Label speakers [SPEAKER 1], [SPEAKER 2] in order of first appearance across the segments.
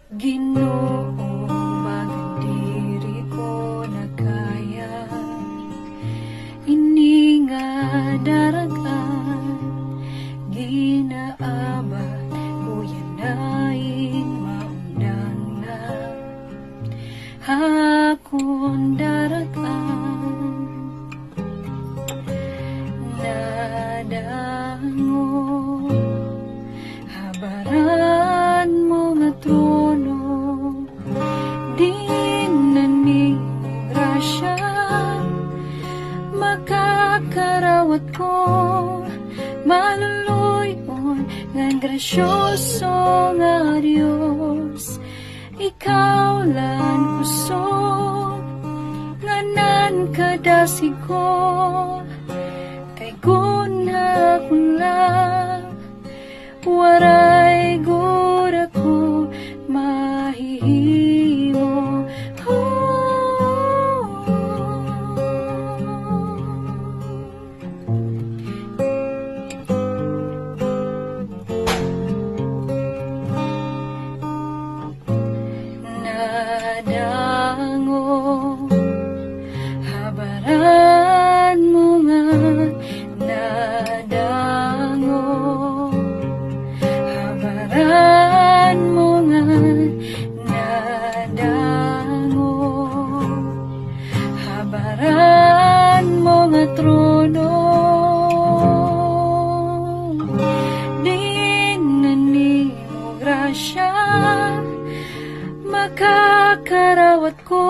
[SPEAKER 1] Ginoo, bagang diri ko na kaya, ini nga daragan, ginaabat uyanaing maundang na hakon daragan, nadango habaran mo nga trono, di na ni grasya makakarawat ko, maluluyon ngan grasyoso nga Dios, ikaw lan kusog nganan kadasig ko, kay gunha lang waray gud ako mahihimo. Nadango habaran mo nga, nadango habaran mo nga, nadango habaran mo nga trono, di na ni mo grasya makakarawat ko,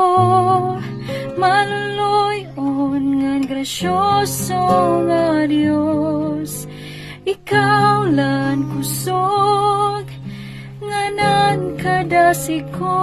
[SPEAKER 1] maluluyon ngan grasyoso nga Dios, ikaw lan kusog nganan kadasig ko,